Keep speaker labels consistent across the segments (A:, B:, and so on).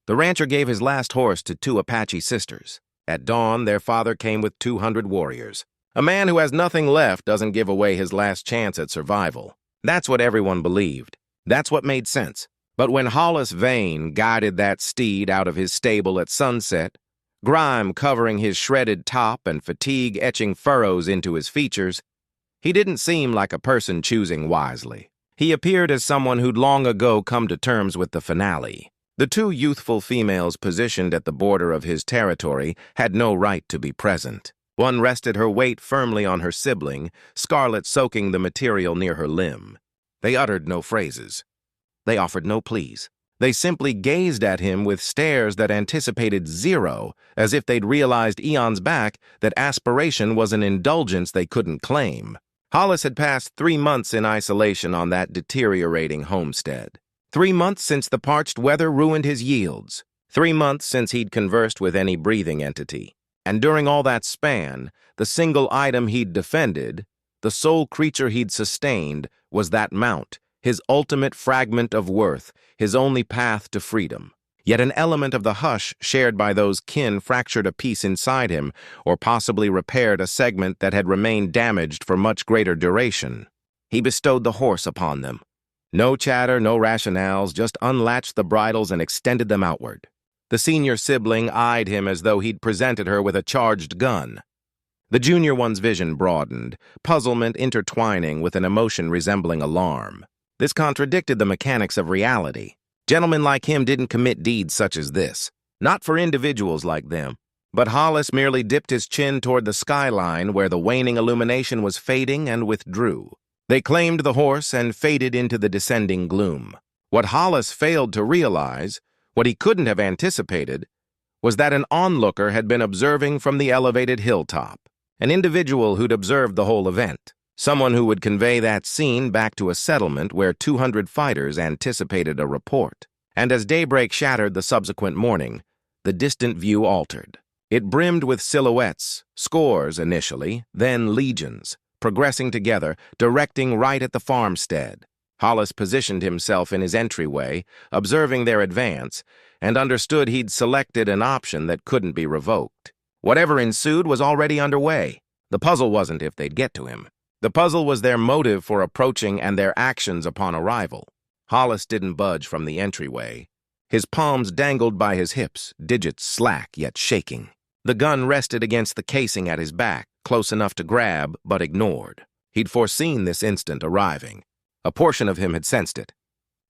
A: The rancher gave his last horse to 2 Apache sisters. At dawn, their father came with 200 warriors. A man who has nothing left doesn't give away his last chance at survival. That's what everyone believed. That's what made sense. But when Hollis Vane guided that steed out of his stable at sunset, grime covering his shredded top and fatigue etching furrows into his features, he didn't seem like a person choosing wisely. He appeared as someone who'd long ago come to terms with the finale. The 2 youthful females positioned at the border of his territory had no right to be present. One rested her weight firmly on her sibling, scarlet soaking the material near her limb. They uttered no phrases. They offered no pleas. They simply gazed at him with stares that anticipated zero, as if they'd realized eons back that aspiration was an indulgence they couldn't claim. Hollis had passed 3 months in isolation on that deteriorating homestead. 3 months since the parched weather ruined his yields. 3 months since he'd conversed with any breathing entity. And during all that span, the single item he'd defended, the sole creature he'd sustained, was that mount, his ultimate fragment of worth, his only path to freedom. Yet an element of the hush shared by those kin fractured a piece inside him, or possibly repaired a segment that had remained damaged for much greater duration. He bestowed the horse upon them. No chatter, no rationales, just unlatched the bridles and extended them outward. The senior sibling eyed him as though he'd presented her with a charged gun. The junior one's vision broadened, puzzlement intertwining with an emotion resembling alarm. This contradicted the mechanics of reality. Gentlemen like him didn't commit deeds such as this. Not for individuals like them. But Hollis merely dipped his chin toward the skyline where the waning illumination was fading and withdrew. They claimed the horse and faded into the descending gloom. What Hollis failed to realize, what he couldn't have anticipated, was that an onlooker had been observing from the elevated hilltop. An individual who'd observed the whole event. Someone who would convey that scene back to a settlement where 200 fighters anticipated a report. And as daybreak shattered the subsequent morning, the distant view altered. It brimmed with silhouettes, scores initially, then legions, progressing together, directing right at the farmstead. Hollis positioned himself in his entryway, observing their advance, and understood he'd selected an option that couldn't be revoked. Whatever ensued was already underway. The puzzle wasn't if they'd get to him. The puzzle was their motive for approaching and their actions upon arrival. Hollis didn't budge from the entryway. His palms dangled by his hips, digits slack yet shaking. The gun rested against the casing at his back, close enough to grab, but ignored. He'd foreseen this instant arriving. A portion of him had sensed it.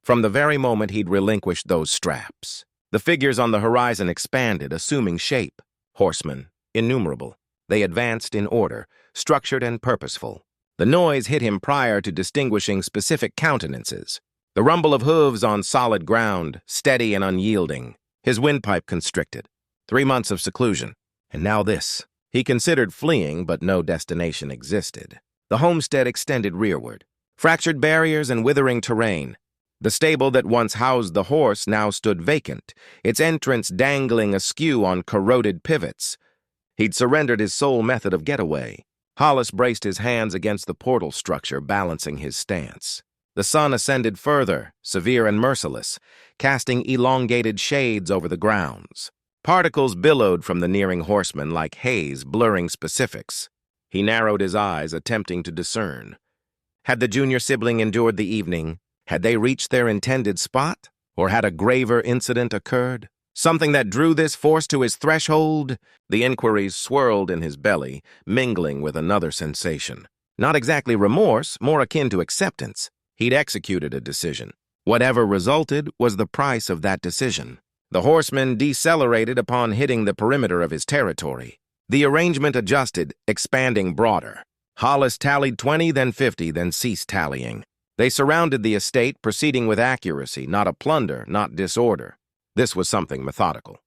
A: From the very moment he'd relinquished those straps. The figures on the horizon expanded, assuming shape. Horsemen, innumerable. They advanced in order, structured and purposeful. The noise hit him prior to distinguishing specific countenances. The rumble of hooves on solid ground, steady and unyielding. His windpipe constricted. 3 months of seclusion. And now this. He considered fleeing, but no destination existed. The homestead extended rearward. Fractured barriers and withering terrain. The stable that once housed the horse now stood vacant, its entrance dangling askew on corroded pivots. He'd surrendered his sole method of getaway. Hollis braced his hands against the portal structure, balancing his stance. The sun ascended further, severe and merciless, casting elongated shades over the grounds. Particles billowed from the nearing horseman like haze blurring specifics. He narrowed his eyes, attempting to discern. Had the junior sibling endured the evening? Had they reached their intended spot? Or had a graver incident occurred? Something that drew this force to his threshold? The inquiries swirled in his belly, mingling with another sensation. Not exactly remorse, more akin to acceptance. He'd executed a decision. Whatever resulted was the price of that decision. The horseman decelerated upon hitting the perimeter of his territory. The arrangement adjusted, expanding broader. Hollis tallied 20, then 50, then ceased tallying. They surrounded the estate, proceeding with accuracy, not a plunder, not disorder. This was something methodical.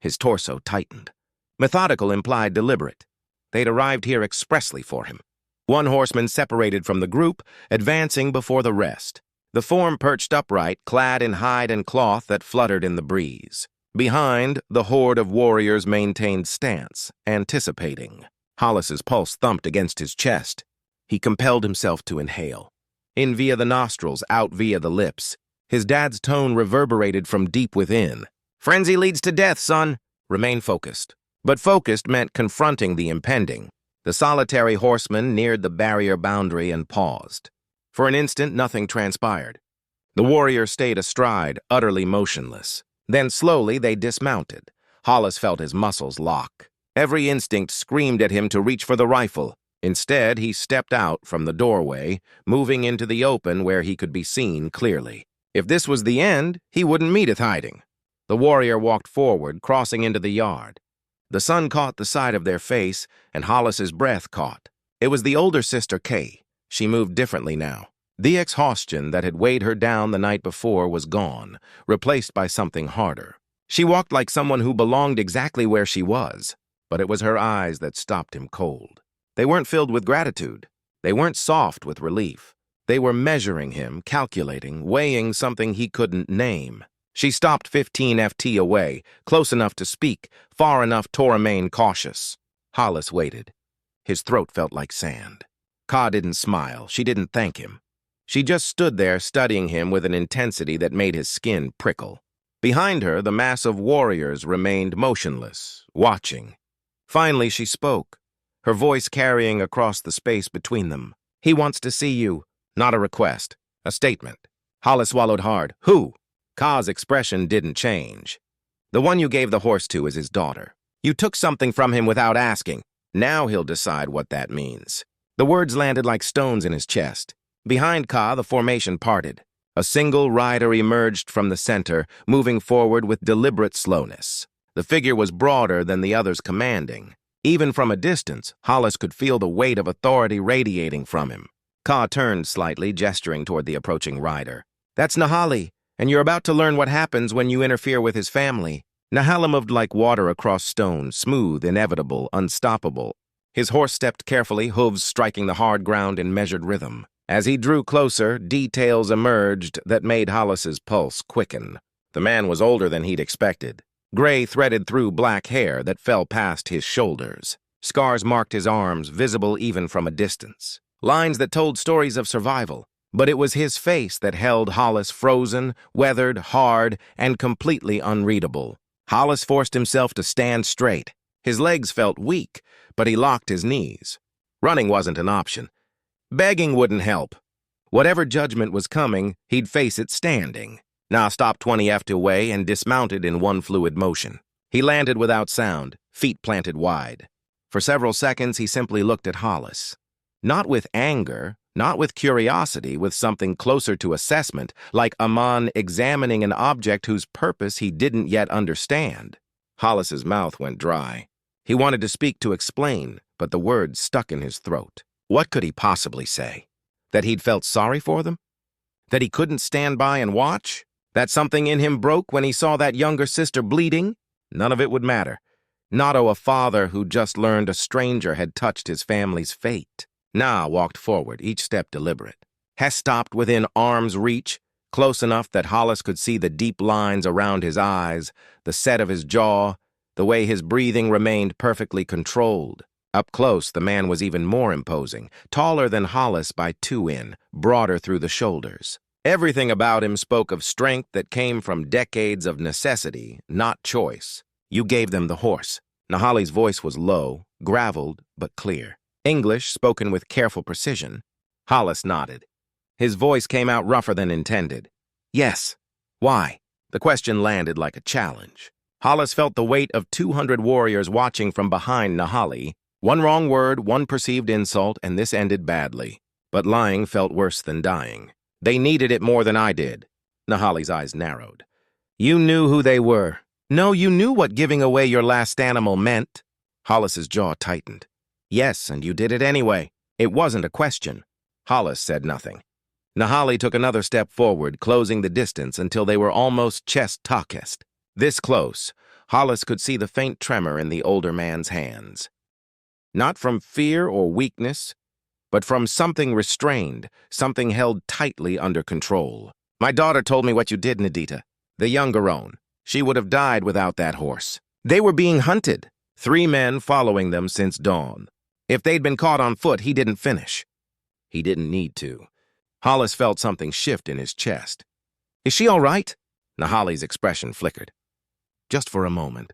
A: His torso tightened. Methodical implied deliberate. They'd arrived here expressly for him. One horseman separated from the group, advancing before the rest. The form perched upright, clad in hide and cloth that fluttered in the breeze. Behind, the horde of warriors maintained stance, anticipating. Hollis's pulse thumped against his chest. He compelled himself to inhale. In via the nostrils, out via the lips. His dad's tone reverberated from deep within. Frenzy leads to death, son. Remain focused. But focused meant confronting the impending. The solitary horseman neared the barrier boundary and paused. For an instant, nothing transpired. The warrior stayed astride, utterly motionless. Then slowly they dismounted. Hollis felt his muscles lock. Every instinct screamed at him to reach for the rifle. Instead, he stepped out from the doorway, moving into the open where he could be seen clearly. If this was the end, he wouldn't meet it hiding. The warrior walked forward, crossing into the yard. The sun caught the side of their face, and Hollis's breath caught. It was the older sister, Kay. She moved differently now. The exhaustion that had weighed her down the night before was gone, replaced by something harder. She walked like someone who belonged exactly where she was, but it was her eyes that stopped him cold. They weren't filled with gratitude. They weren't soft with relief. They were measuring him, calculating, weighing something he couldn't name. She stopped 15 FT away, close enough to speak, far enough to remain cautious. Hollis waited. His throat felt like sand. Ka didn't smile. She didn't thank him. She just stood there studying him with an intensity that made his skin prickle. Behind her, the mass of warriors remained motionless, watching. Finally, she spoke, her voice carrying across the space between them. He wants to see you. Not a request, a statement. Hollis swallowed hard. Who? Ka's expression didn't change. The one you gave the horse to is his daughter. You took something from him without asking. Now he'll decide what that means. The words landed like stones in his chest. Behind Ka, the formation parted. A single rider emerged from the center, moving forward with deliberate slowness. The figure was broader than the others, commanding. Even from a distance, Hollis could feel the weight of authority radiating from him. Ka turned slightly, gesturing toward the approaching rider. That's Nahali, and you're about to learn what happens when you interfere with his family. Nahala moved like water across stone, smooth, inevitable, unstoppable. His horse stepped carefully, hooves striking the hard ground in measured rhythm. As he drew closer, details emerged that made Hollis's pulse quicken. The man was older than he'd expected. Gray threaded through black hair that fell past his shoulders. Scars marked his arms, visible even from a distance. Lines that told stories of survival. But it was his face that held Hollis frozen, weathered, hard, and completely unreadable. Hollis forced himself to stand straight. His legs felt weak, but he locked his knees. Running wasn't an option. Begging wouldn't help. Whatever judgment was coming, he'd face it standing. Na stopped 20 ft away and dismounted in one fluid motion. He landed without sound, feet planted wide. For several seconds, he simply looked at Hollis. Not with anger, not with curiosity, with something closer to assessment, like a man examining an object whose purpose he didn't yet understand. Hollis's mouth went dry. He wanted to speak, to explain, but the words stuck in his throat. What could he possibly say? That he'd felt sorry for them? That he couldn't stand by and watch? That something in him broke when he saw that younger sister bleeding? None of it would matter. Not a father who just learned a stranger had touched his family's fate. Na walked forward, each step deliberate. Hess stopped within arm's reach, close enough that Hollis could see the deep lines around his eyes, the set of his jaw, the way his breathing remained perfectly controlled. Up close, the man was even more imposing, taller than Hollis by 2 in, broader through the shoulders. Everything about him spoke of strength that came from decades of necessity, not choice. You gave them the horse. Nahali's voice was low, graveled, but clear. English spoken with careful precision. Hollis nodded. His voice came out rougher than intended. Yes. Why? The question landed like a challenge. Hollis felt the weight of 200 warriors watching from behind Nahali. One wrong word, one perceived insult, and this ended badly. But lying felt worse than dying. They needed it more than I did. Nahali's eyes narrowed. You knew who they were. No, you knew what giving away your last animal meant. Hollis's jaw tightened. Yes, and you did it anyway. It wasn't a question. Hollis said nothing. Nahali took another step forward, closing the distance until they were almost chest-to-chest. This close, Hollis could see the faint tremor in the older man's hands. Not from fear or weakness, but from something restrained, something held tightly under control. My daughter told me what you did, Nadita. The younger own. She would have died without that horse. They were being hunted. 3 men following them since dawn. If they'd been caught on foot, he didn't finish. He didn't need to. Hollis felt something shift in his chest. Is she all right? Nahali's expression flickered. just for a moment.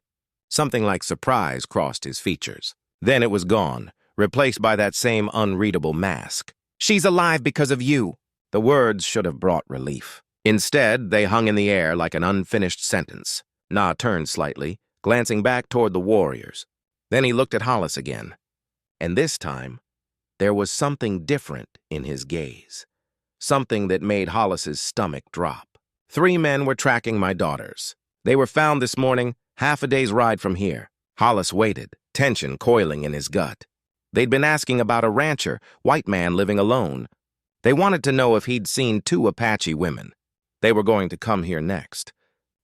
A: Something like surprise crossed his features. Then it was gone, replaced by that same unreadable mask. "She's alive because of you." The words should have brought relief. Instead, they hung in the air like an unfinished sentence. Na turned slightly, glancing back toward the warriors. Then he looked at Hollis again. And this time, there was something different in his gaze. Something that made Hollis's stomach drop. "3 men were tracking my daughters. They were found this morning, half a day's ride from here." Hollis waited, tension coiling in his gut. They'd been asking about a rancher, white man living alone. They wanted to know if he'd seen 2 Apache women. They were going to come here next.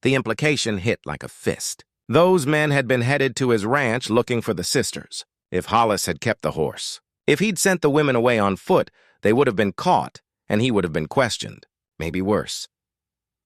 A: The implication hit like a fist. Those men had been headed to his ranch looking for the sisters. If Hollis had kept the horse. If he'd sent the women away on foot, they would have been caught, and he would have been questioned. Maybe worse.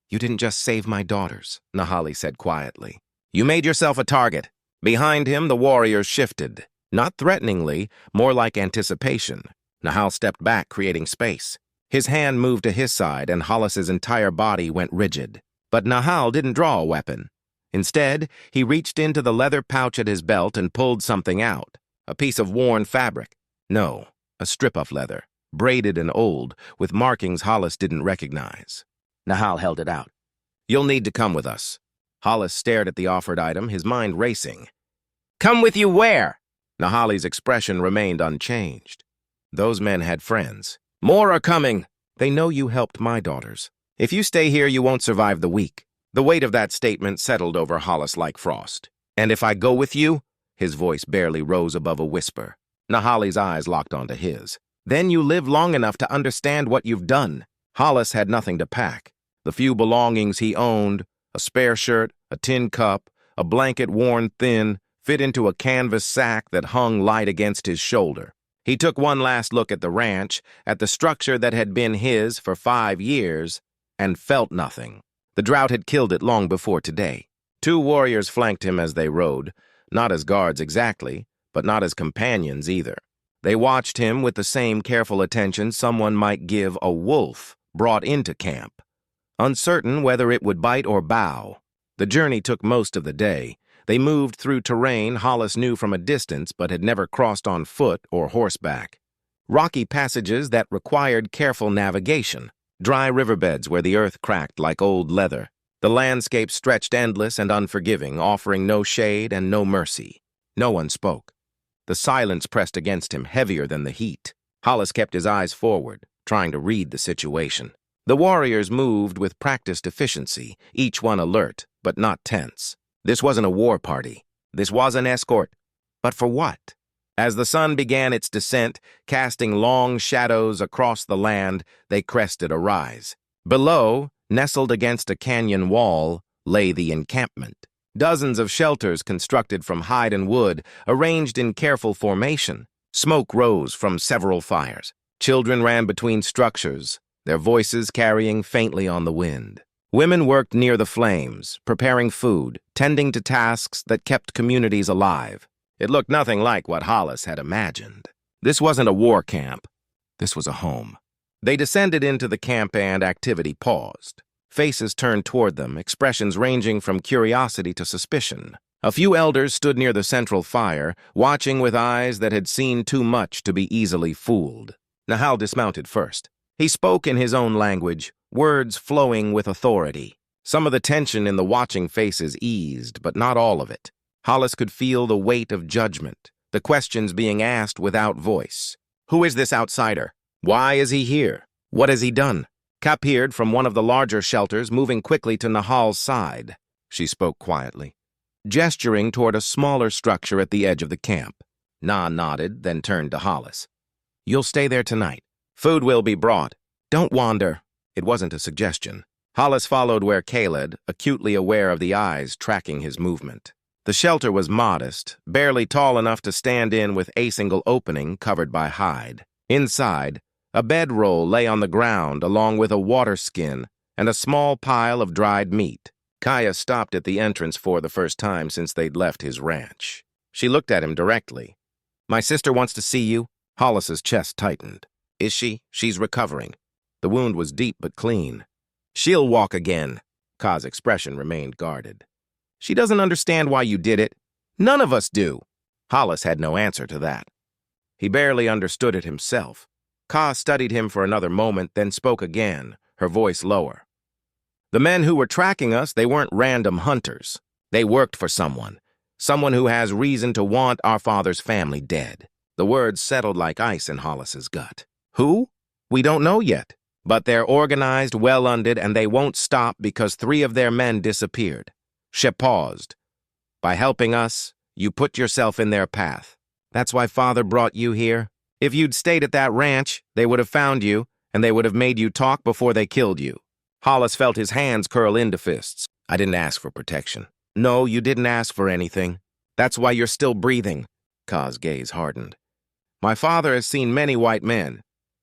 A: "You didn't just save my daughters," Nahali said quietly. "You made yourself a target." Behind him, the warriors shifted. Not threateningly, more like anticipation. Nahal stepped back, creating space. His hand moved to his side, and Hollis's entire body went rigid. But Nahal didn't draw a weapon. Instead, he reached into the leather pouch at his belt and pulled something out. A piece of worn fabric. No, a strip of leather, braided and old, with markings Hollis didn't recognize. Nahal held it out. "You'll need to come with us." Hollis stared at the offered item, his mind racing. "Come with you where?" Nahali's expression remained unchanged. Those men had friends. "More are coming." "They know you helped my daughters. If you stay here, you won't survive the week." The weight of that statement settled over Hollis like frost. "And if I go with you?" His voice barely rose above a whisper. Nahali's eyes locked onto his. "Then you live long enough to understand what you've done." Hollis had nothing to pack. The few belongings he owned, a spare shirt, a tin cup, a blanket worn thin, fit into a canvas sack that hung light against his shoulder. He took one last look at the ranch, at the structure that had been his for 5 years, and felt nothing. The drought had killed it long before today. 2 warriors flanked him as they rode, not as guards exactly, but not as companions either. They watched him with the same careful attention someone might give a wolf brought into camp, uncertain whether it would bite or bow. The journey took most of the day. They moved through terrain Hollis knew from a distance but had never crossed on foot or horseback. Rocky passages that required careful navigation. Dry riverbeds where the earth cracked like old leather. The landscape stretched endless and unforgiving, offering no shade and no mercy. No one spoke. The silence pressed against him heavier than the heat. Hollis kept his eyes forward, trying to read the situation. The warriors moved with practiced efficiency, each one alert, but not tense. This wasn't a war party. This was an escort. But for what? As the sun began its descent, casting long shadows across the land, they crested a rise. Below, nestled against a canyon wall, lay the encampment. Dozens of shelters constructed from hide and wood, arranged in careful formation. Smoke rose from several fires. Children ran between structures, their voices carrying faintly on the wind. Women worked near the flames, preparing food, tending to tasks that kept communities alive. It looked nothing like what Hollis had imagined. This wasn't a war camp. This was a home. They descended into the camp and activity paused. Faces turned toward them, expressions ranging from curiosity to suspicion. A few elders stood near the central fire, watching with eyes that had seen too much to be easily fooled. Nahal dismounted first. He spoke in his own language, words flowing with authority. Some of the tension in the watching faces eased, but not all of it. Hollis could feel the weight of judgment, the questions being asked without voice. Who is this outsider? Why is he here? What has he done? Ka peered from one of the larger shelters, moving quickly to Nahal's side. She spoke quietly, gesturing toward a smaller structure at the edge of the camp. Na nodded, then turned to Hollis. You'll stay there tonight. Food will be brought. Don't wander. It wasn't a suggestion. Hollis followed where Caleb, acutely aware of the eyes tracking his movement. The shelter was modest, barely tall enough to stand in with a single opening covered by hide. Inside, a bedroll lay on the ground along with a water skin and a small pile of dried meat. Kaya stopped at the entrance for the first time since they'd left his ranch. She looked at him directly. My sister wants to see you. Hollis's chest tightened. Is she? She's recovering. The wound was deep but clean. She'll walk again. Ka's expression remained guarded. She doesn't understand why you did it. None of us do. Hollis had no answer to that. He barely understood it himself. Ka studied him for another moment, then spoke again, her voice lower. The men who were tracking us, they weren't random hunters. They worked for someone who has reason to want our father's family dead. The words settled like ice in Hollis's gut. Who? We don't know yet. But they're organized, well-funded, and they won't stop because 3 of their men disappeared. She paused. By helping us, you put yourself in their path. That's why Father brought you here. If you'd stayed at that ranch, they would have found you, and they would have made you talk before they killed you. Hollis felt his hands curl into fists. I didn't ask for protection. No, you didn't ask for anything. That's why you're still breathing. Ka's gaze hardened. My father has seen many white men.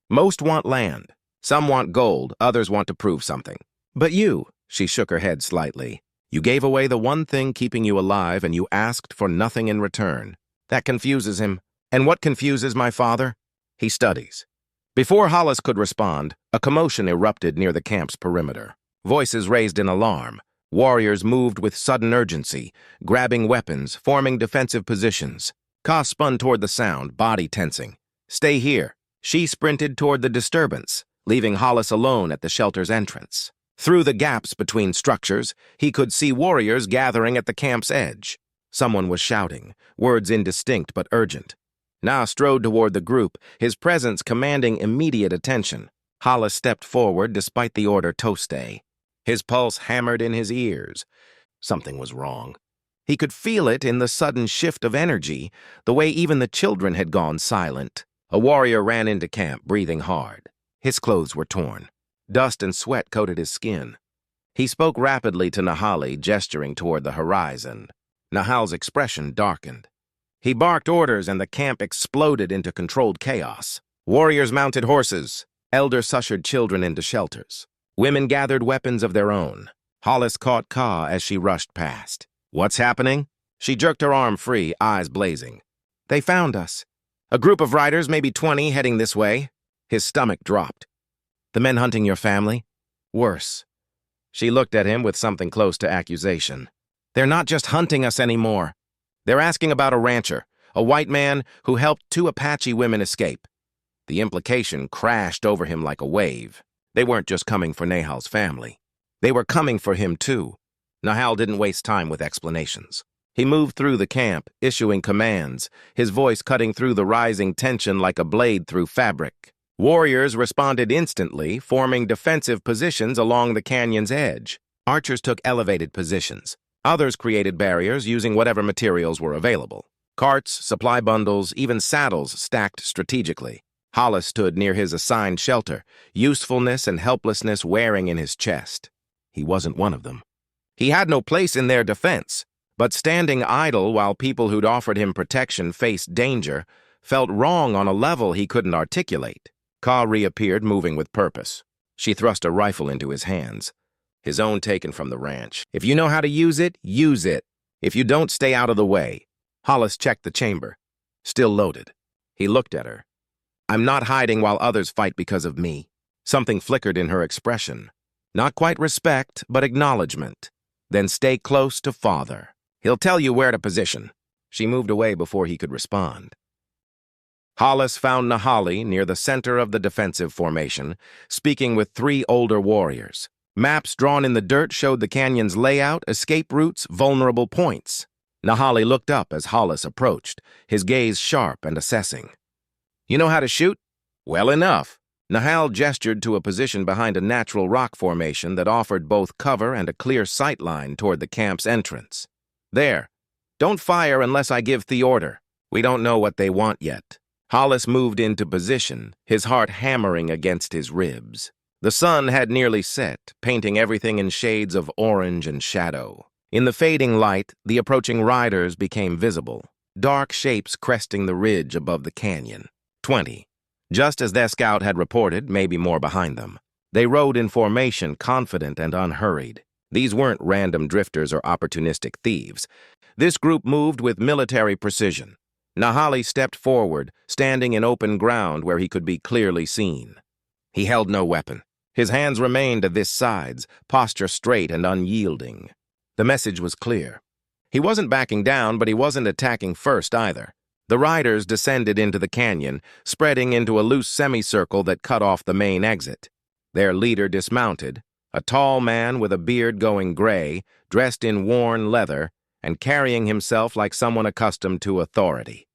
A: Most want land. Some want gold, others want to prove something. But you, she shook her head slightly, you gave away the one thing keeping you alive and you asked for nothing in return. That confuses him. And what confuses my father? He studies. Before Hollis could respond, a commotion erupted near the camp's perimeter. Voices raised in alarm. Warriors moved with sudden urgency, grabbing weapons, forming defensive positions. Ka spun toward the sound, body tensing. Stay here. She sprinted toward the disturbance, leaving Hollis alone at the shelter's entrance. Through the gaps between structures, he could see warriors gathering at the camp's edge. Someone was shouting, words indistinct but urgent. Na strode toward the group, his presence commanding immediate attention. Hollis stepped forward despite the order to stay. His pulse hammered in his ears. Something was wrong. He could feel it in the sudden shift of energy, the way even the children had gone silent. A warrior ran into camp, breathing hard. His clothes were torn. Dust and sweat coated his skin. He spoke rapidly to Nahali, gesturing toward the horizon. Nahal's expression darkened. He barked orders and the camp exploded into controlled chaos. Warriors mounted horses. Elders ushered children into shelters. Women gathered weapons of their own. Hollis caught Ka as she rushed past. What's happening? She jerked her arm free, eyes blazing. They found us. A group of riders, maybe 20, heading this way. His stomach dropped. The men hunting your family? Worse. She looked at him with something close to accusation. They're not just hunting us anymore. They're asking about a rancher, a white man who helped 2 Apache women escape. The implication crashed over him like a wave. They weren't just coming for Nahal's family. They were coming for him too. Nahal didn't waste time with explanations. He moved through the camp, issuing commands, his voice cutting through the rising tension like a blade through fabric. Warriors responded instantly, forming defensive positions along the canyon's edge. Archers took elevated positions. Others created barriers using whatever materials were available. Carts, supply bundles, even saddles stacked strategically. Hollis stood near his assigned shelter, usefulness and helplessness wearing in his chest. He wasn't one of them. He had no place in their defense, but standing idle while people who'd offered him protection faced danger felt wrong on a level he couldn't articulate. Ka reappeared, moving with purpose. She thrust a rifle into his hands. His own taken from the ranch. If you know how to use it, use it. If you don't, stay out of the way. Hollis checked the chamber. Still loaded. He looked at her. I'm not hiding while others fight because of me. Something flickered in her expression. Not quite respect, but acknowledgement. Then stay close to Father. He'll tell you where to position. She moved away before he could respond. Hollis found Nahali near the center of the defensive formation, speaking with 3 older warriors. Maps drawn in the dirt showed the canyon's layout, escape routes, vulnerable points. Nahali looked up as Hollis approached, his gaze sharp and assessing. You know how to shoot? Well enough. Nahal gestured to a position behind a natural rock formation that offered both cover and a clear sight line toward the camp's entrance. There. Don't fire unless I give the order. We don't know what they want yet. Hollis moved into position, his heart hammering against his ribs. The sun had nearly set, painting everything in shades of orange and shadow. In the fading light, the approaching riders became visible, dark shapes cresting the ridge above the canyon. 20. Just as their scout had reported, maybe more behind them. They rode in formation, confident and unhurried. These weren't random drifters or opportunistic thieves. This group moved with military precision. Nahali stepped forward, standing in open ground where he could be clearly seen. He held no weapon. His hands remained at his sides, posture straight and unyielding. The message was clear. He wasn't backing down, but he wasn't attacking first either. The riders descended into the canyon, spreading into a loose semicircle that cut off the main exit. Their leader dismounted, a tall man with a beard going gray, dressed in worn leather, and carrying himself like someone accustomed to authority.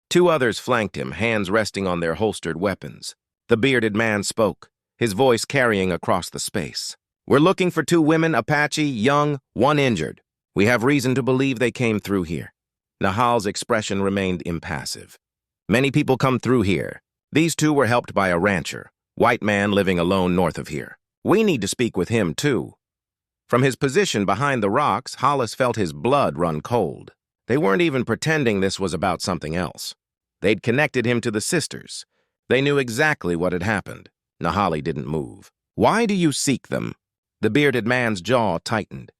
A: Two others flanked him, hands resting on their holstered weapons. The bearded man spoke, his voice carrying across the space. "We're looking for two women, Apache, young, one injured. We have reason to believe they came through here." Nahal's expression remained impassive. "Many people come through here. These two were helped by a rancher, white man living alone north of here. We need to speak with him, too." From his position behind the rocks, Hollis felt his blood run cold. They weren't even pretending this was about something else. They'd connected him to the sisters. They knew exactly what had happened. Nahali didn't move. "Why do you seek them?" The bearded man's jaw tightened.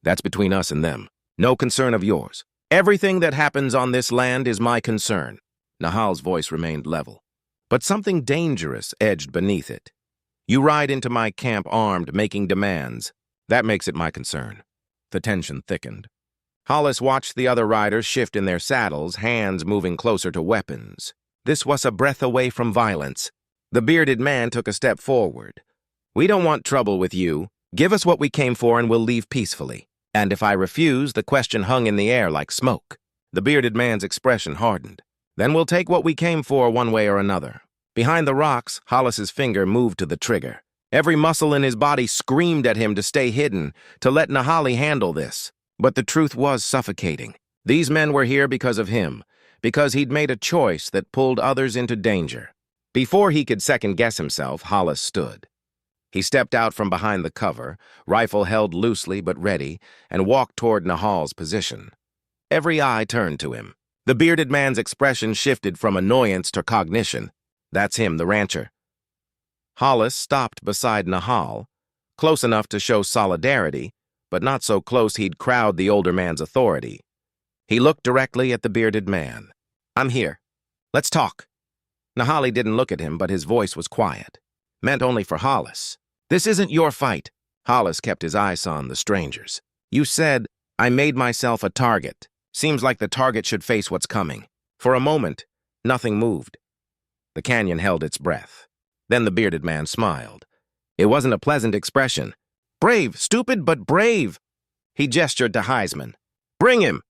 A: "That's between us and them. No concern of yours. Everything that happens on this land is my concern." Nahal's voice remained level. But something dangerous edged beneath it. "You ride into my camp armed, making demands. That makes it my concern." The tension thickened. Hollis watched the other riders shift in their saddles, hands moving closer to weapons. This was a breath away from violence. The bearded man took a step forward. "We don't want trouble with you. Give us what we came for and we'll leave peacefully." And if I refuse, the question hung in the air like smoke. The bearded man's expression hardened. "Then we'll take what we came for one way or another." Behind the rocks, Hollis's finger moved to the trigger. Every muscle in his body screamed at him to stay hidden, to let Nahali handle this. But the truth was suffocating. These men were here because of him, because he'd made a choice that pulled others into danger. Before he could second-guess himself, Hollis stood. He stepped out from behind the cover, rifle held loosely but ready, and walked toward Nahal's position. Every eye turned to him. The bearded man's expression shifted from annoyance to cognition. "That's him, the rancher." Hollis stopped beside Nahal, close enough to show solidarity, but not so close he'd crowd the older man's authority. He looked directly at the bearded man. "I'm here. Let's talk." Nahali didn't look at him, but his voice was quiet, meant only for Hollis. "This isn't your fight." Hollis kept his eyes on the strangers. "You said, I made myself a target. Seems like the target should face what's coming." For a moment, nothing moved. The canyon held its breath. Then the bearded man smiled. It wasn't a pleasant expression. "Brave, stupid, but brave." He gestured to Heisman. "Bring him."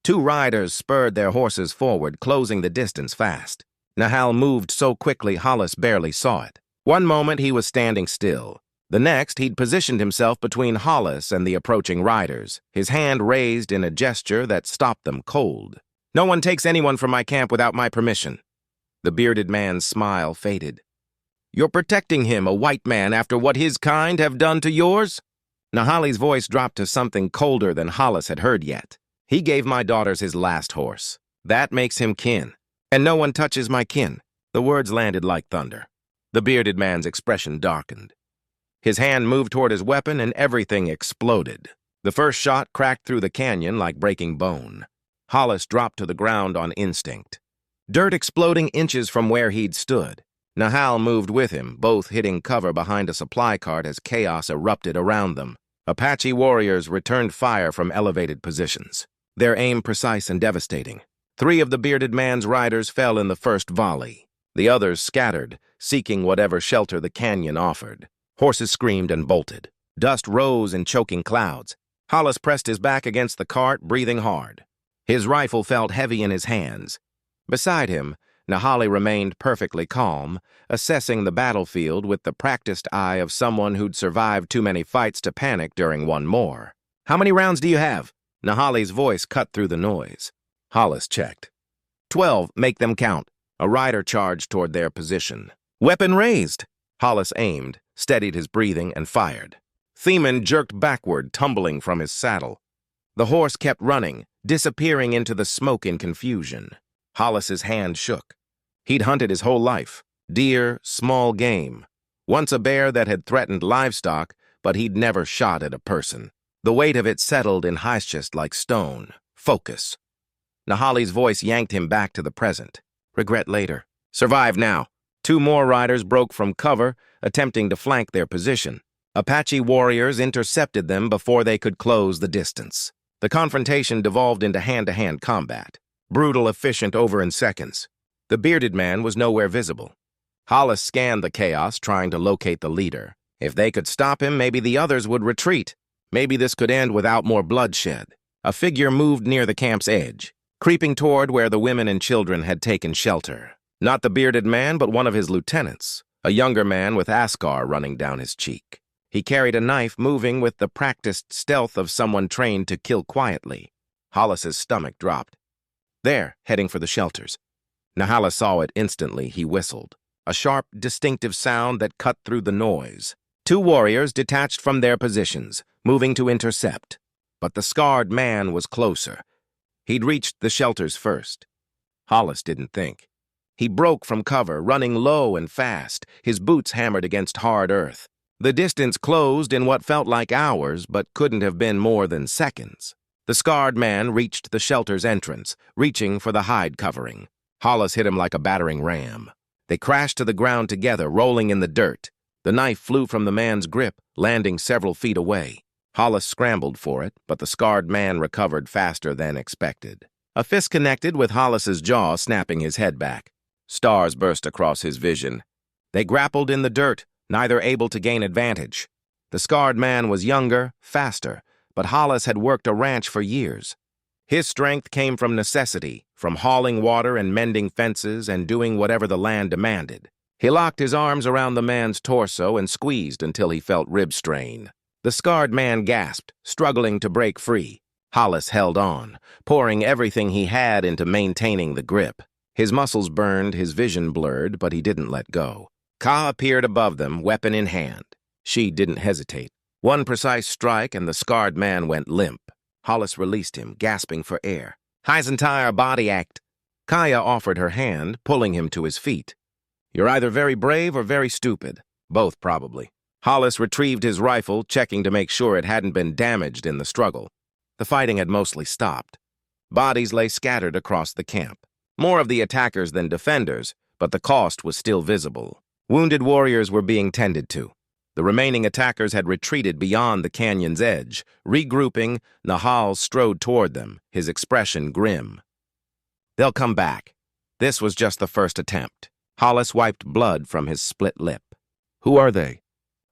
A: Two riders spurred their horses forward, closing the distance fast. Nahal moved so quickly Hollis barely saw it. One moment he was standing still. The next, he'd positioned himself between Hollis and the approaching riders, his hand raised in a gesture that stopped them cold. "No one takes anyone from my camp without my permission." The bearded man's smile faded. "You're protecting him, a white man, after what his kind have done to yours?" Nahali's voice dropped to something colder than Hollis had heard yet. "He gave my daughters his last horse. That makes him kin. And no one touches my kin." The words landed like thunder. The bearded man's expression darkened. His hand moved toward his weapon and everything exploded. The first shot cracked through the canyon like breaking bone. Hollis dropped to the ground on instinct. Dirt exploding inches from where he'd stood. Nahal moved with him, both hitting cover behind a supply cart as chaos erupted around them. Apache warriors returned fire from elevated positions, their aim precise and devastating. 3 of the bearded man's riders fell in the first volley. The others scattered, seeking whatever shelter the canyon offered. Horses screamed and bolted. Dust rose in choking clouds. Hollis pressed his back against the cart, breathing hard. His rifle felt heavy in his hands. Beside him, Nahali remained perfectly calm, assessing the battlefield with the practiced eye of someone who'd survived too many fights to panic during one more. "How many rounds do you have?" Nahali's voice cut through the noise. Hollis checked. 12, make them count." A rider charged toward their position. "Weapon raised." Hollis aimed, steadied his breathing, and fired. Theman jerked backward, tumbling from his saddle. The horse kept running, disappearing into the smoke in confusion. Hollis's hand shook. He'd hunted his whole life. Deer, small game. Once a bear that had threatened livestock, but he'd never shot at a person. The weight of it settled in his chest like stone. Focus. Nahali's voice yanked him back to the present. Regret later. Survive now. 2 more riders broke from cover, attempting to flank their position. Apache warriors intercepted them before they could close the distance. The confrontation devolved into hand-to-hand combat, brutal, efficient, over in seconds. The bearded man was nowhere visible. Hollis scanned the chaos, trying to locate the leader. If they could stop him, maybe the others would retreat. Maybe this could end without more bloodshed. A figure moved near the camp's edge, creeping toward where the women and children had taken shelter. Not the bearded man, but one of his lieutenants, a younger man with ascar running down his cheek. He carried a knife, moving with the practiced stealth of someone trained to kill quietly. Hollis's stomach dropped. There, heading for the shelters. Nahala saw it instantly. He whistled, a sharp, distinctive sound that cut through the noise. Two warriors detached from their positions, moving to intercept. But the scarred man was closer. He'd reached the shelters first. Hollis didn't think. He broke from cover, running low and fast, his boots hammered against hard earth. The distance closed in what felt like hours, but couldn't have been more than seconds. The scarred man reached the shelter's entrance, reaching for the hide covering. Hollis hit him like a battering ram. They crashed to the ground together, rolling in the dirt. The knife flew from the man's grip, landing several feet away. Hollis scrambled for it, but the scarred man recovered faster than expected. A fist connected with Hollis's jaw, snapping his head back. Stars burst across his vision. They grappled in the dirt, neither able to gain advantage. The scarred man was younger, faster, but Hollis had worked a ranch for years. His strength came from necessity, from hauling water and mending fences and doing whatever the land demanded. He locked his arms around the man's torso and squeezed until he felt rib strain. The scarred man gasped, struggling to break free. Hollis held on, pouring everything he had into maintaining the grip. His muscles burned, his vision blurred, but he didn't let go. Ka appeared above them, weapon in hand. She didn't hesitate. One precise strike and the scarred man went limp. Hollis released him, gasping for air. His entire body ached. Kaya offered her hand, pulling him to his feet. You're either very brave or very stupid. Both, probably. Hollis retrieved his rifle, checking to make sure it hadn't been damaged in the struggle. The fighting had mostly stopped. Bodies lay scattered across the camp. More of the attackers than defenders, but the cost was still visible. Wounded warriors were being tended to. The remaining attackers had retreated beyond the canyon's edge. Regrouping, Nahal strode toward them, his expression grim. They'll come back. This was just the first attempt. Hollis wiped blood from his split lip. Who are they?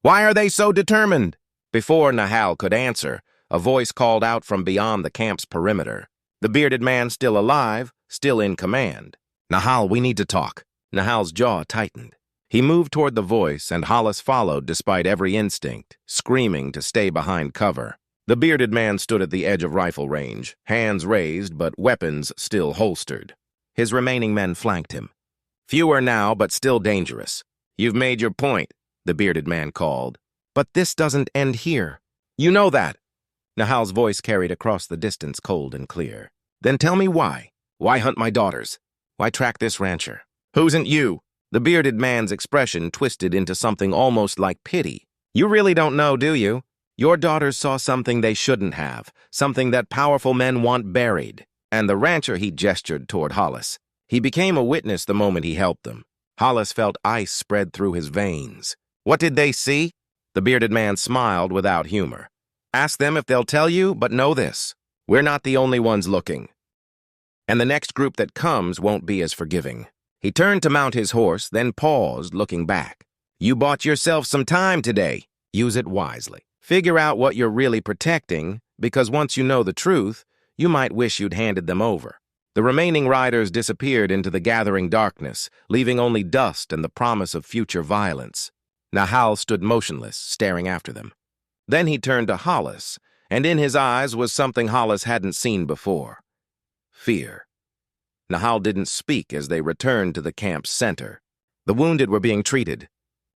A: Why are they so determined? Before Nahal could answer, a voice called out from beyond the camp's perimeter. The bearded man still alive, still in command. Nahal, we need to talk. Nahal's jaw tightened. He moved toward the voice, and Hollis followed despite every instinct, screaming to stay behind cover. The bearded man stood at the edge of rifle range, hands raised but weapons still holstered. His remaining men flanked him. Fewer now, but still dangerous. You've made your point, the bearded man called. But this doesn't end here. You know that. Nahal's voice carried across the distance, cold and clear. Then tell me why. Why hunt my daughters? Why track this rancher? Who'sn't you? The bearded man's expression twisted into something almost like pity. You really don't know, do you? Your daughters saw something they shouldn't have, something that powerful men want buried. And the rancher, he gestured toward Hollis. He became a witness the moment he helped them. Hollis felt ice spread through his veins. What did they see? The bearded man smiled without humor. Ask them if they'll tell you, but know this. We're not the only ones looking. And the next group that comes won't be as forgiving. He turned to mount his horse, then paused, looking back. You bought yourself some time today. Use it wisely. Figure out what you're really protecting, because once you know the truth, you might wish you'd handed them over. The remaining riders disappeared into the gathering darkness, leaving only dust and the promise of future violence. Nahal stood motionless, staring after them. Then he turned to Hollis, and in his eyes was something Hollis hadn't seen before. Fear. Nahal didn't speak as they returned to the camp's center. The wounded were being treated,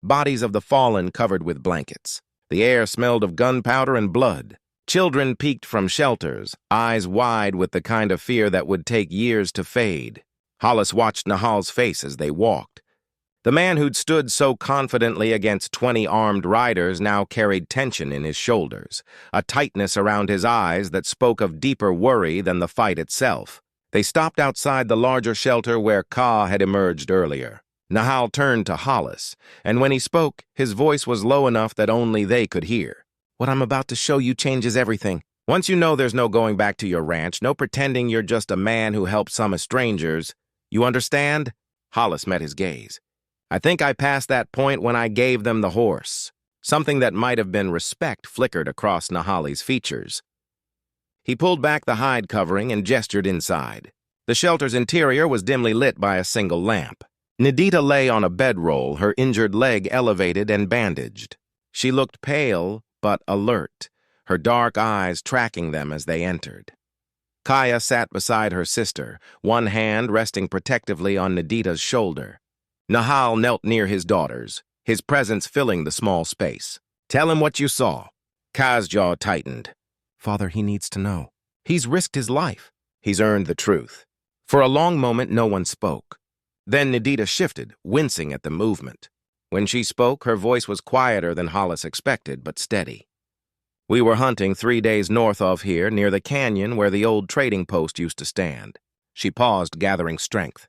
A: bodies of the fallen covered with blankets. The air smelled of gunpowder and blood. Children peeked from shelters, eyes wide with the kind of fear that would take years to fade. Hollis watched Nahal's face as they walked. The man who'd stood so confidently against 20 armed riders now carried tension in his shoulders, a tightness around his eyes that spoke of deeper worry than the fight itself. They stopped outside the larger shelter where Ka had emerged earlier. Nahal turned to Hollis, and when he spoke, his voice was low enough that only they could hear. What I'm about to show you changes everything. Once you know there's no going back to your ranch, no pretending you're just a man who helped some strangers. You understand? Hollis met his gaze. I think I passed that point when I gave them the horse. Something that might have been respect flickered across Nahali's features. He pulled back the hide covering and gestured inside. The shelter's interior was dimly lit by a single lamp. Nidita lay on a bedroll, her injured leg elevated and bandaged. She looked pale but alert, her dark eyes tracking them as they entered. Kaya sat beside her sister, one hand resting protectively on Nidita's shoulder. Nahal knelt near his daughters, his presence filling the small space. Tell him what you saw. Kaya's jaw tightened. Father, he needs to know. He's risked his life. He's earned the truth. For a long moment, no one spoke. Then Nidita shifted, wincing at the movement. When she spoke, her voice was quieter than Hollis expected, but steady. We were hunting 3 days north of here, near the canyon where the old trading post used to stand. She paused, gathering strength.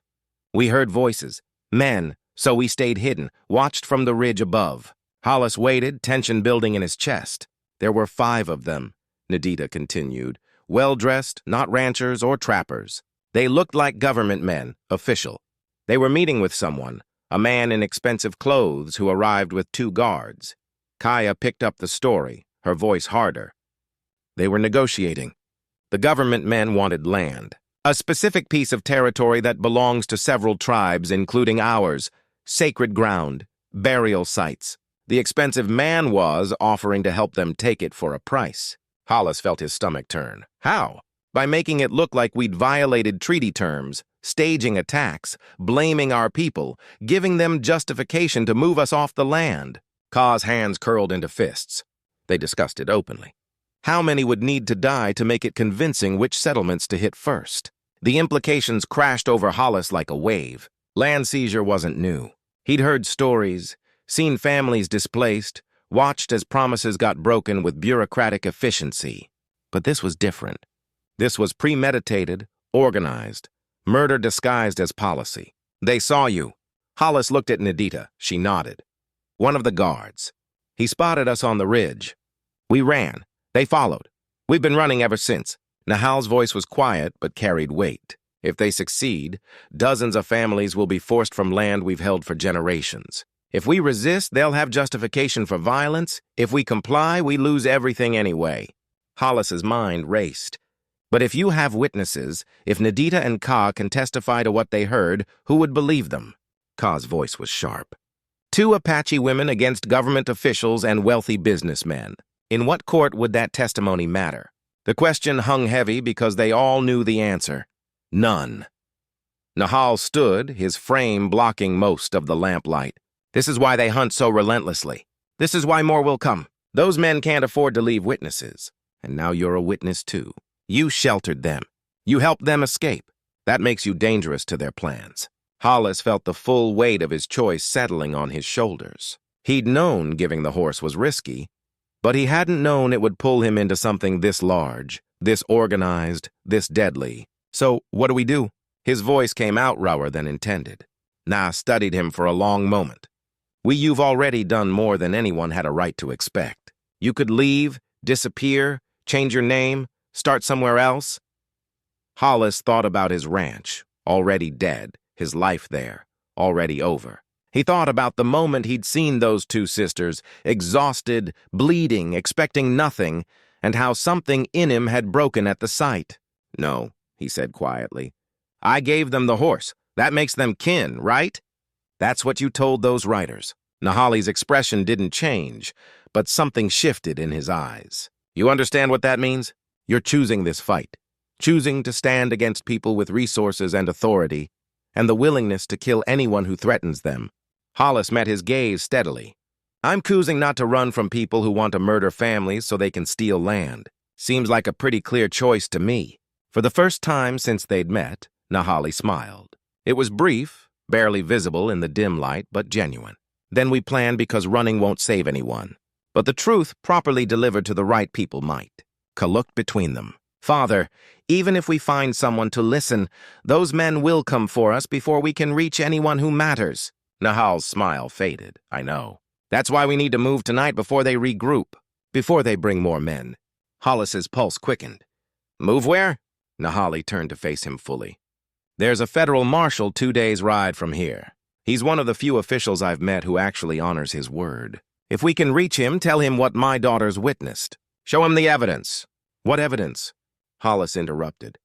A: We heard voices, men, so we stayed hidden, watched from the ridge above. Hollis waited, tension building in his chest. There were 5 of them, Nidita continued, well-dressed, not ranchers or trappers. They looked like government men, official. They were meeting with someone, a man in expensive clothes who arrived with 2 guards. Kaya picked up the story, her voice harder. They were negotiating. The government men wanted land, a specific piece of territory that belongs to several tribes, including ours, sacred ground, burial sites. The expensive man was offering to help them take it for a price. Hollis felt his stomach turn. How? By making it look like we'd violated treaty terms, staging attacks, blaming our people, giving them justification to move us off the land. Ka's hands curled into fists. They discussed it openly. How many would need to die to make it convincing which settlements to hit first? The implications crashed over Hollis like a wave. Land seizure wasn't new. He'd heard stories, seen families displaced, watched as promises got broken with bureaucratic efficiency. But this was different. This was premeditated, organized, murder disguised as policy. They saw you. Hollis looked at Nidita. She nodded. One of the guards. He spotted us on the ridge. We ran. They followed. We've been running ever since. Nahal's voice was quiet but carried weight. If they succeed, dozens of families will be forced from land we've held for generations. If we resist, they'll have justification for violence. If we comply, we lose everything anyway. Hollis's mind raced. But if you have witnesses, if Nidita and Ka can testify to what they heard, who would believe them? Ka's voice was sharp. 2 Apache women against government officials and wealthy businessmen. In what court would that testimony matter? The question hung heavy because they all knew the answer. None. Nahal stood, his frame blocking most of the lamplight. This is why they hunt so relentlessly. This is why more will come. Those men can't afford to leave witnesses. And now you're a witness too. You sheltered them. You helped them escape. That makes you dangerous to their plans. Hollis felt the full weight of his choice settling on his shoulders. He'd known giving the horse was risky, but he hadn't known it would pull him into something this large, this organized, this deadly. So, what do we do? His voice came out rawer than intended. Nah studied him for a long moment. You've already done more than anyone had a right to expect. You could leave, disappear, change your name, start somewhere else. Hollis thought about his ranch, already dead, his life there, already over. He thought about the moment he'd seen those 2 sisters, exhausted, bleeding, expecting nothing, and how something in him had broken at the sight. No, he said quietly. I gave them the horse. That makes them kin, right? That's what you told those writers. Nahali's expression didn't change, but something shifted in his eyes. You understand what that means? You're choosing this fight, choosing to stand against people with resources and authority, and the willingness to kill anyone who threatens them. Hollis met his gaze steadily. I'm choosing not to run from people who want to murder families so they can steal land. Seems like a pretty clear choice to me. For the first time since they'd met, Nahali smiled. It was brief, barely visible in the dim light, but genuine. Then we plan because running won't save anyone. But the truth, properly delivered to the right people, might. Ka looked between them. Father, even if we find someone to listen, those men will come for us before we can reach anyone who matters. Nahal's smile faded. I know. That's why we need to move tonight before they regroup, before they bring more men. Hollis's pulse quickened. Move where? Nahali turned to face him fully. There's a federal marshal 2 days' ride from here. He's one of the few officials I've met who actually honors his word. If we can reach him, tell him what my daughters witnessed. Show him the evidence. What evidence? Hollis interrupted.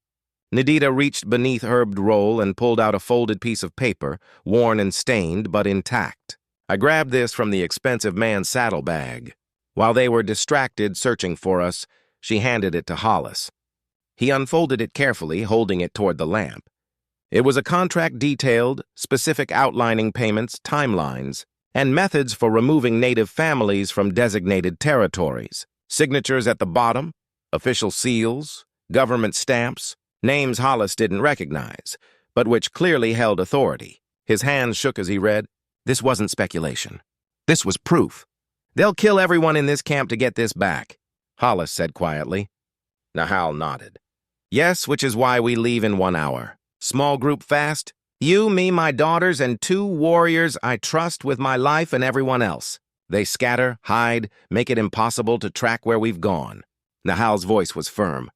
A: Nidita reached beneath Herb's roll and pulled out a folded piece of paper, worn and stained, but intact. I grabbed this from the expensive man's saddlebag. While they were distracted searching for us, she handed it to Hollis. He unfolded it carefully, holding it toward the lamp. It was a contract detailed, specific outlining payments, timelines, and methods for removing native families from designated territories. Signatures at the bottom, official seals, government stamps, names Hollis didn't recognize, but which clearly held authority. His hands shook as he read. This wasn't speculation. This was proof. They'll kill everyone in this camp to get this back, Hollis said quietly. Nahal nodded. Yes, which is why we leave in 1 hour. Small group fast. You, me, my daughters, and 2 warriors I trust with my life and everyone else. They scatter, hide, make it impossible to track where we've gone. Nahal's voice was firm.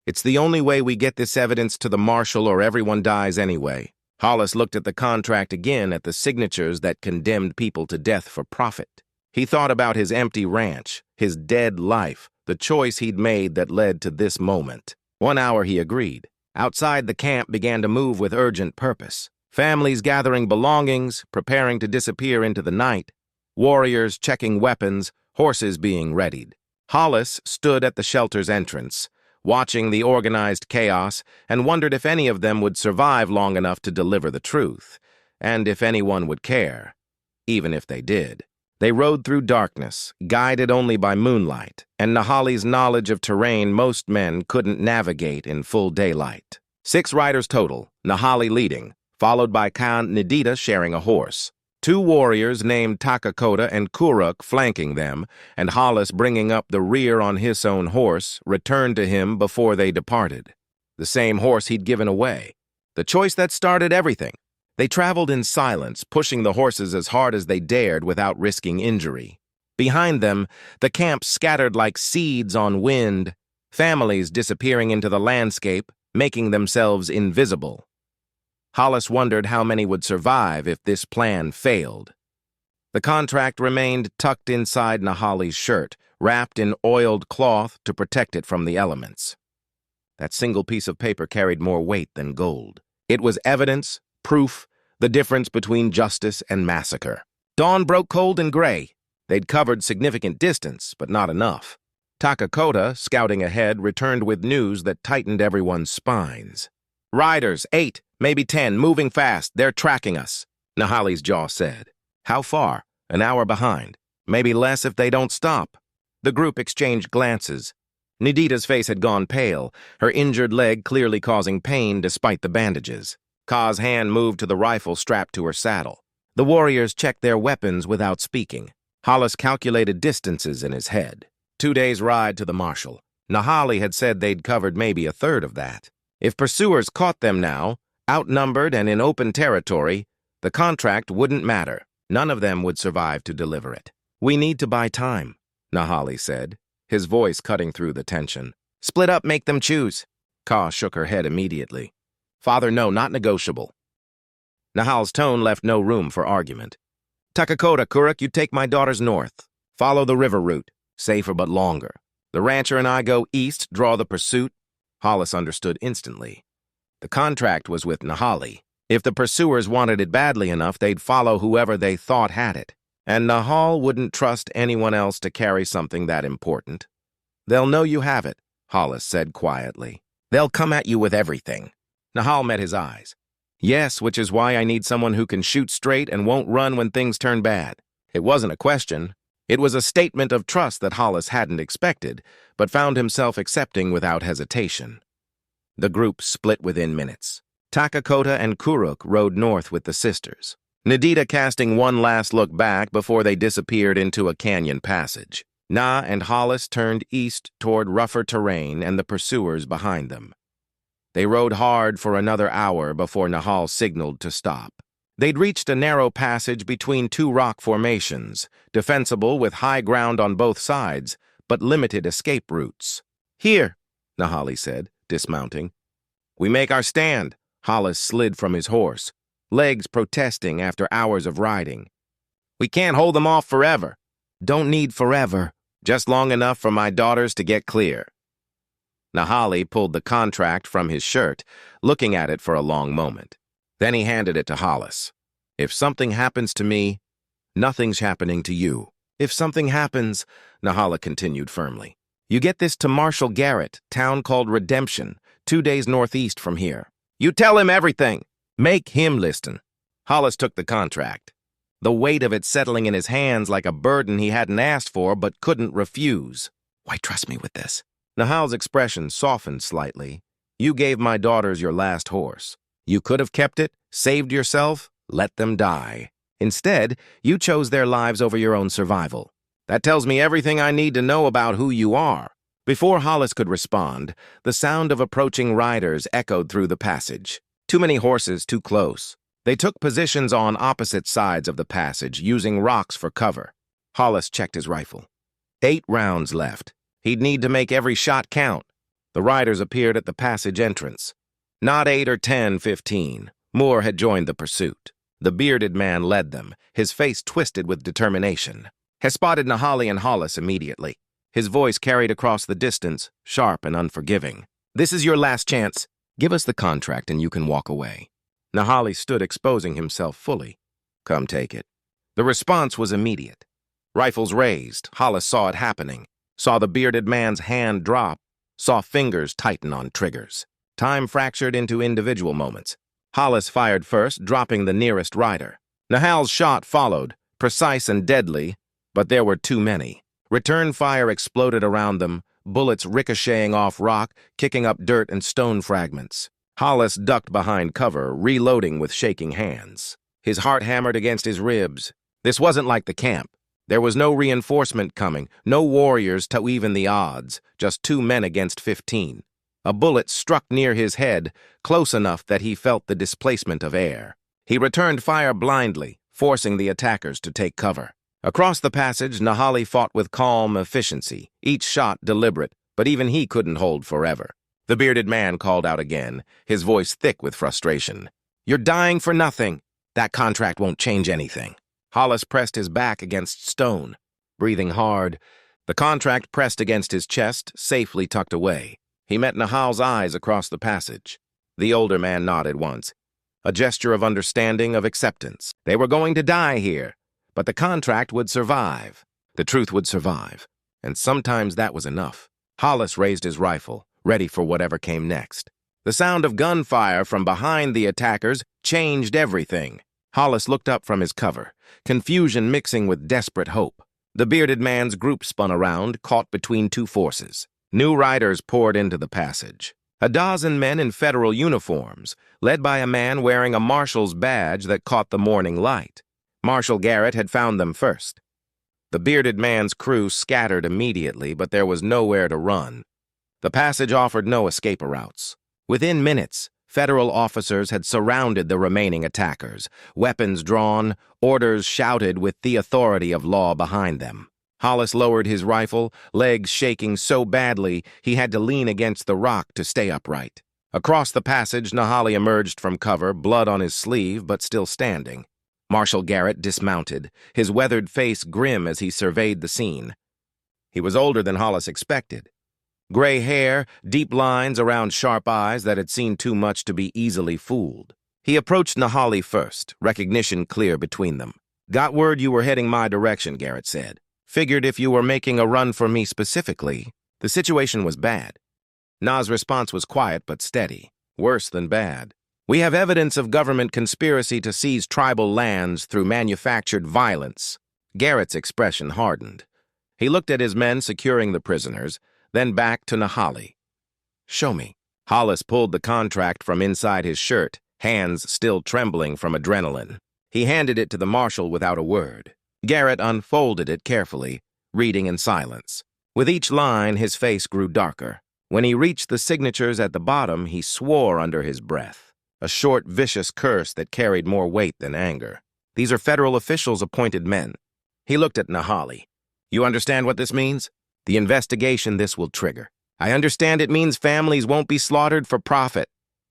A: It's the only way we get this evidence to the marshal or everyone dies anyway. Hollis looked at the contract again, at the signatures that condemned people to death for profit. He thought about his empty ranch, his dead life, the choice he'd made that led to this moment. 1 hour, he agreed. Outside, the camp began to move with urgent purpose. Families gathering belongings, preparing to disappear into the night. Warriors checking weapons, horses being readied. Hollis stood at the shelter's entrance, watching the organized chaos, and wondered if any of them would survive long enough to deliver the truth, and if anyone would care, even if they did. They rode through darkness, guided only by moonlight, and Nahali's knowledge of terrain most men couldn't navigate in full daylight. 6 riders total, Nahali leading, followed by Khan Nidita sharing a horse. 2 warriors named Takakota and Kuruk flanking them, and Hollis bringing up the rear on his own horse, returned to him before they departed. The same horse he'd given away. The choice that started everything. They traveled in silence, pushing the horses as hard as they dared without risking injury. Behind them, the camp scattered like seeds on wind, families disappearing into the landscape, making themselves invisible. Hollis wondered how many would survive if this plan failed. The contract remained tucked inside Nahali's shirt, wrapped in oiled cloth to protect it from the elements. That single piece of paper carried more weight than gold. It was evidence, proof, the difference between justice and massacre. Dawn broke cold and gray. They'd covered significant distance, but not enough. Takakota, scouting ahead, returned with news that tightened everyone's spines. Riders, 8, maybe 10, moving fast. They're tracking us, Nahali's jaw said. How far? An hour behind. Maybe less if they don't stop. The group exchanged glances. Nidita's face had gone pale, her injured leg clearly causing pain despite the bandages. Ka's hand moved to the rifle strapped to her saddle. The warriors checked their weapons without speaking. Hollis calculated distances in his head. 2 days' ride to the marshal. Nahali had said they'd covered maybe a third of that. If pursuers caught them now, outnumbered and in open territory, the contract wouldn't matter. None of them would survive to deliver it. We need to buy time, Nahali said, his voice cutting through the tension. Split up, make them choose. Ka shook her head immediately. Father, no, not negotiable. Nahal's tone left no room for argument. Takakota, Kuruk, you take my daughters north. Follow the river route, safer but longer. The rancher and I go east, draw the pursuit. Hollis understood instantly. The contract was with Nahali. If the pursuers wanted it badly enough, they'd follow whoever they thought had it. And Nahal wouldn't trust anyone else to carry something that important. They'll know you have it, Hollis said quietly. They'll come at you with everything. Nahal met his eyes. Yes, which is why I need someone who can shoot straight and won't run when things turn bad. It wasn't a question. It was a statement of trust that Hollis hadn't expected, but found himself accepting without hesitation. The group split within minutes. Takakota and Kuruk rode north with the sisters, Nidita casting one last look back before they disappeared into a canyon passage. Na and Hollis turned east toward rougher terrain and the pursuers behind them. They rode hard for another hour before Nahal signaled to stop. They'd reached a narrow passage between two rock formations, defensible with high ground on both sides, but limited escape routes. "Here," Nahali said, dismounting. "We make our stand." Hollis slid from his horse, legs protesting after hours of riding. "We can't hold them off forever." "Don't need forever, just long enough for my daughters to get clear." Nahali pulled the contract from his shirt, looking at it for a long moment. Then he handed it to Hollis. "If something happens to me, nothing's happening to you. If something happens," Nahali continued firmly, "you get this to Marshall Garrett, town called Redemption, 2 days northeast from here. You tell him everything. Make him listen." Hollis took the contract, the weight of it settling in his hands like a burden he hadn't asked for but couldn't refuse. "Why trust me with this?" Nahal's expression softened slightly. "You gave my daughters your last horse. You could have kept it, saved yourself, let them die. Instead, you chose their lives over your own survival. That tells me everything I need to know about who you are." Before Hollis could respond, the sound of approaching riders echoed through the passage. Too many horses too close. They took positions on opposite sides of the passage, using rocks for cover. Hollis checked his rifle. 8 rounds left. He'd need to make every shot count. The riders appeared at the passage entrance. Not 8 or 10, 15. Moore had joined the pursuit. The bearded man led them, his face twisted with determination. He spotted Nahali and Hollis immediately. His voice carried across the distance, sharp and unforgiving. "This is your last chance. Give us the contract and you can walk away." Nahali stood exposing himself fully. "Come take it." The response was immediate. Rifles raised, Hollis saw it happening, saw the bearded man's hand drop, saw fingers tighten on triggers. Time fractured into individual moments. Hollis fired first, dropping the nearest rider. Nahal's shot followed, precise and deadly, but there were too many. Return fire exploded around them, bullets ricocheting off rock, kicking up dirt and stone fragments. Hollis ducked behind cover, reloading with shaking hands. His heart hammered against his ribs. This wasn't like the camp. There was no reinforcement coming, no warriors to even the odds, just 2 men against 15. A bullet struck near his head, close enough that he felt the displacement of air. He returned fire blindly, forcing the attackers to take cover. Across the passage, Nahali fought with calm efficiency, each shot deliberate, but even he couldn't hold forever. The bearded man called out again, his voice thick with frustration. "You're dying for nothing. That contract won't change anything." Hollis pressed his back against stone, breathing hard. The contract pressed against his chest, safely tucked away. He met Nahal's eyes across the passage. The older man nodded once, a gesture of understanding, of acceptance. They were going to die here, but the contract would survive. The truth would survive, and sometimes that was enough. Hollis raised his rifle, ready for whatever came next. The sound of gunfire from behind the attackers changed everything. Hollis looked up from his cover, confusion mixing with desperate hope. The bearded man's group spun around, caught between 2 forces. New riders poured into the passage. A dozen men in federal uniforms, led by a man wearing a marshal's badge that caught the morning light. Marshal Garrett had found them first. The bearded man's crew scattered immediately, but there was nowhere to run. The passage offered no escape routes. Within minutes, federal officers had surrounded the remaining attackers, weapons drawn, orders shouted with the authority of law behind them. Hollis lowered his rifle, legs shaking so badly he had to lean against the rock to stay upright. Across the passage, Nahali emerged from cover, blood on his sleeve but still standing. Marshal Garrett dismounted, his weathered face grim as he surveyed the scene. He was older than Hollis expected. Gray hair, deep lines around sharp eyes that had seen too much to be easily fooled. He approached Nahali first, recognition clear between them. "Got word you were heading my direction," Garrett said. "Figured if you were making a run for me specifically, the situation was bad." Na's response was quiet but steady. "Worse than bad. We have evidence of government conspiracy to seize tribal lands through manufactured violence." Garrett's expression hardened. He looked at his men securing the prisoners, then back to Nahali. "Show me." Hollis pulled the contract from inside his shirt, hands still trembling from adrenaline. He handed it to the marshal without a word. Garrett unfolded it carefully, reading in silence. With each line, his face grew darker. When he reached the signatures at the bottom, he swore under his breath. a short, vicious curse that carried more weight than anger. These are federal officials appointed men. He looked at Nahali. You understand what this means? The investigation this will trigger. I understand it means families won't be slaughtered for profit.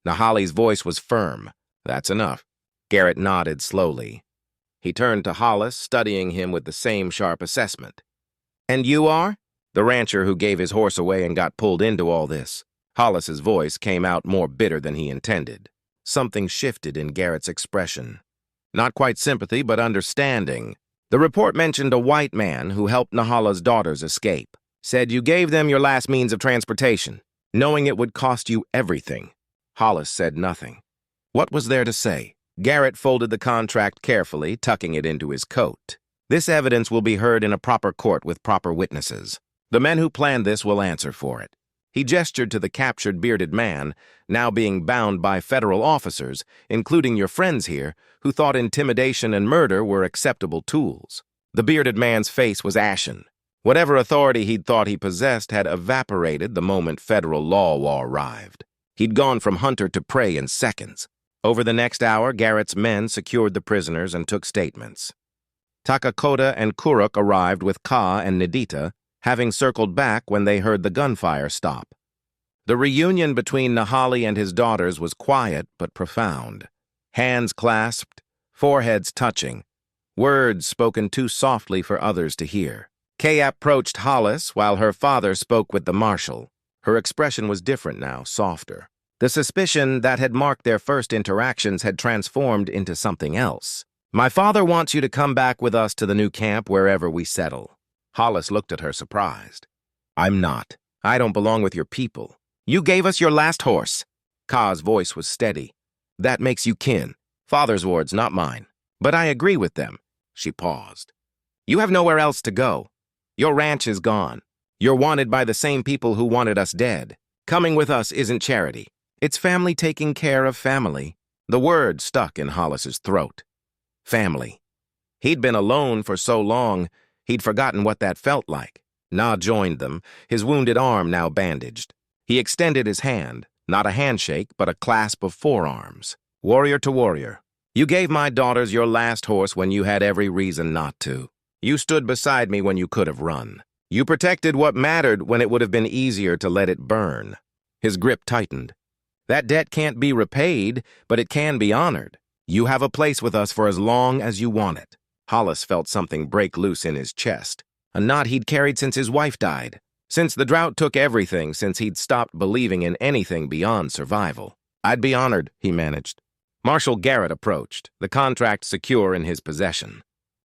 A: Nahali's voice was firm. That's enough. Garrett nodded slowly. He turned to Hollis, studying him with the same sharp assessment. And you are? The rancher who gave his horse away and got pulled into all this. Hollis's voice came out more bitter than he intended. Something shifted in Garrett's expression. Not quite sympathy, but understanding. The report mentioned a white man who helped Nahala's daughters escape. Said you gave them your last means of transportation, knowing it would cost you everything. Hollis said nothing. What was there to say? Garrett folded the contract carefully, tucking it into his coat. This evidence will be heard in a proper court with proper witnesses. The men who planned this will answer for it. He gestured to the captured bearded man, now being bound by federal officers, including your friends here, who thought intimidation and murder were acceptable tools. The bearded man's face was ashen. Whatever authority he'd thought he possessed had evaporated the moment federal law arrived. He'd gone from hunter to prey in seconds. Over the next hour, Garrett's men secured the prisoners and took statements. Takakota and Kuruk arrived with Ka and Nidita, having circled back when they heard the gunfire stop. The reunion between Nahali and his daughters was quiet but profound. Hands clasped, foreheads touching, words spoken too softly for others to hear. Kay approached Hollis while her father spoke with the marshal. Her expression was different now, softer. The suspicion that had marked their first interactions had transformed into something else. My father wants you to come back with us to the new camp wherever we settle. Hollis looked at her surprised. I'm not. I don't belong with your people. You gave us your last horse. Ka's voice was steady. That makes you kin. Father's words, not mine. But I agree with them. She paused. You have nowhere else to go. Your ranch is gone. You're wanted by the same people who wanted us dead. Coming with us isn't charity. It's family taking care of family. The word stuck in Hollis's throat. Family. He'd been alone for so long, he'd forgotten what that felt like. Na joined them, his wounded arm now bandaged. He extended his hand, not a handshake, but a clasp of forearms. Warrior to warrior. You gave my daughters your last horse when you had every reason not to. You stood beside me when you could have run. You protected what mattered when it would have been easier to let it burn. His grip tightened. That debt can't be repaid, but it can be honored. You have a place with us for as long as you want it. Hollis felt something break loose in his chest, a knot he'd carried since his wife died, since the drought took everything, since he'd stopped believing in anything beyond survival. I'd be honored, he managed. Marshal Garrett approached, the contract secure in his possession.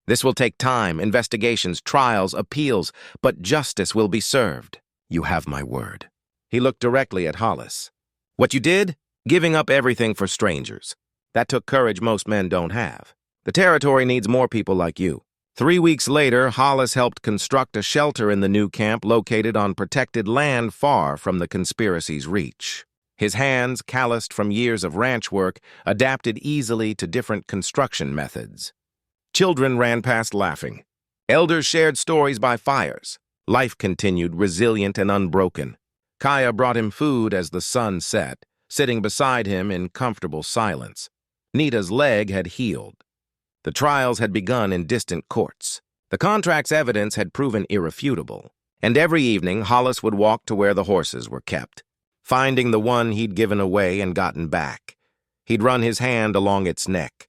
A: This will take time, investigations, trials, appeals, but justice will be served. You have my word. He looked directly at Hollis. What you did? Giving up everything for strangers. That took courage most men don't have. The territory needs more people like you. 3 weeks later, Hollis helped construct a shelter in the new camp located on protected land far from the conspiracy's reach. His hands, calloused from years of ranch work, adapted easily to different construction methods. Children ran past laughing. Elders shared stories by fires. Life continued resilient and unbroken. Kaya brought him food as the sun set, sitting beside him in comfortable silence. Nita's leg had healed. The trials had begun in distant courts. The contract's evidence had proven irrefutable, and every evening Hollis would walk to where the horses were kept, finding the one he'd given away and gotten back. He'd run his hand along its neck,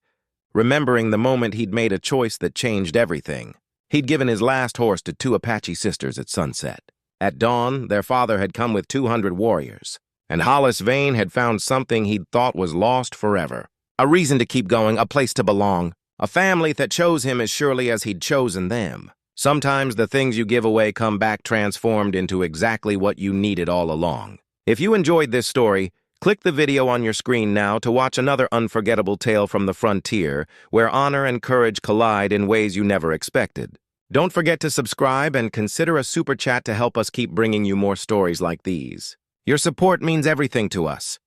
A: remembering the moment he'd made a choice that changed everything. He'd given his last horse to 2 Apache sisters at sunset. At dawn, their father had come with 200 warriors, and Hollis Vane had found something he'd thought was lost forever. A reason to keep going, a place to belong, a family that chose him as surely as he'd chosen them. Sometimes the things you give away come back transformed into exactly what you needed all along. If you enjoyed this story, click the video on your screen now to watch another unforgettable tale from the frontier where honor and courage collide in ways you never expected. Don't forget to subscribe and consider a super chat to help us keep bringing you more stories like these. Your support means everything to us.